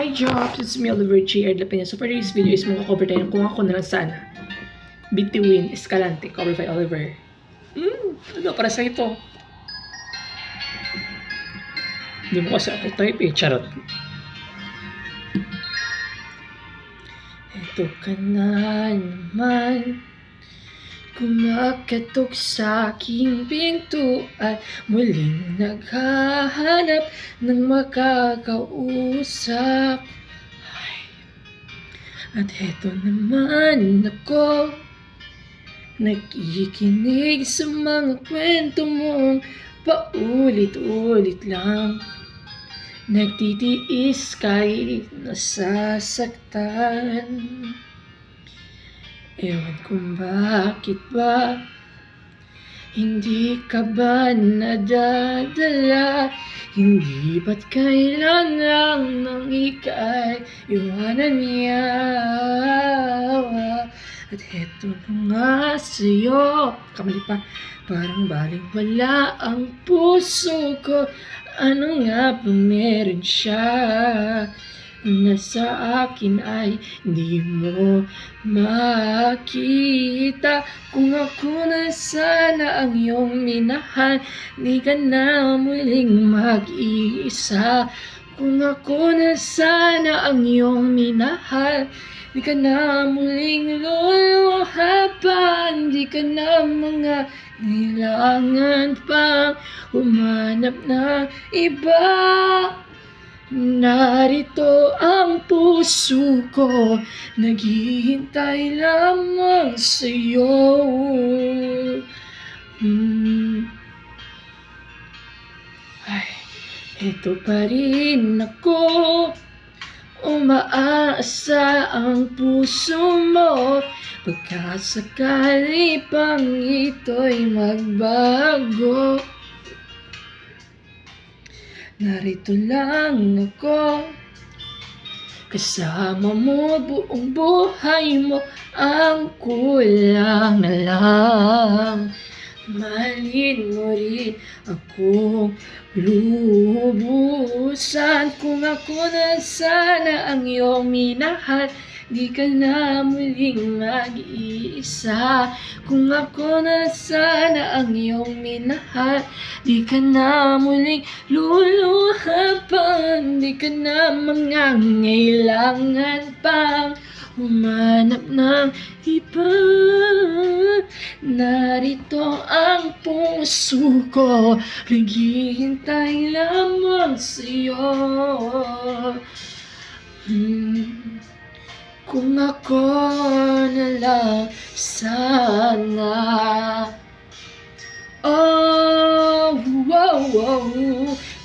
Hi Jobs! It's me, Oliver G. Erdlapena. So for this video is cover tayo ng Kung Ako Na Lang Sana. Bituin Escalante, cover by Oliver. Ano para sa ito? Hindi mo kasi ako type eh, charot. Ito ka na naman, kumakatok sa aking pintuan, muling naghahanap ng makakausap. At heto naman ako, nakikinig sa mga kwento mong paulit-ulit lang. Nagtitiis kahit nasasaktan. Ewan kung bakit ba hindi ka ba nadadala? Hindi ba't kailangan ng ika'y iwanan niya? At heto na nga sa'yo, kamali pa, parang baling-wala ang puso ko. Ano nga ba meron siya na sa akin ay di mo makita? Kung ako na sana ang iyong minahal, di ka na muling mag-iisa. Kung ako na sana ang iyong minahal, di ka na muling luluha pa. Di ka na mga kailangan pang humanap ng iba. Narito ang puso ko, naghihintay lamang sa'yo. Ay, eto pa rin ako, umaasa ang puso mo. Pagkasakali pang ito'y magbago, narito lang ako, kasama mo buong buhay mo. Ang kulang na lang, mahalin mo rin akong lubusan. Kung ako na sana ang iyong minahal, di ka na muling mag-iisa. Kung ako na sana ang iyong minahal, di ka na muling luluha pa. Di ka na mangangailangan pang humanap ng iba. Narito ang puso ko, naghihintay lamang sa'yo. Kung ako na lang sana. Oh, wow, wow.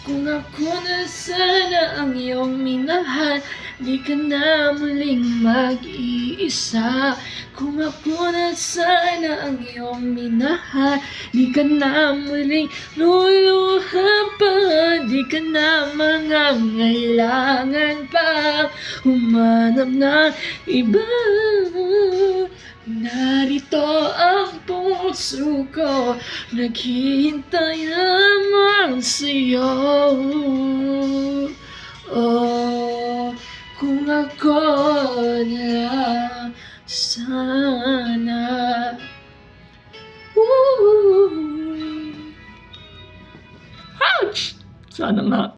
Kung ako na sana ang iyong minahal, di ka na muling mag-iisa. Kung ako na sana ang iyong minahal, di ka na muling luluha pa. Di ka na mangangailangan pa humanap ng iba. Narito ang puso ko, naghihintay lamang sa'yo. Oh, kung ako na lang sana. Ouch! Sana nga.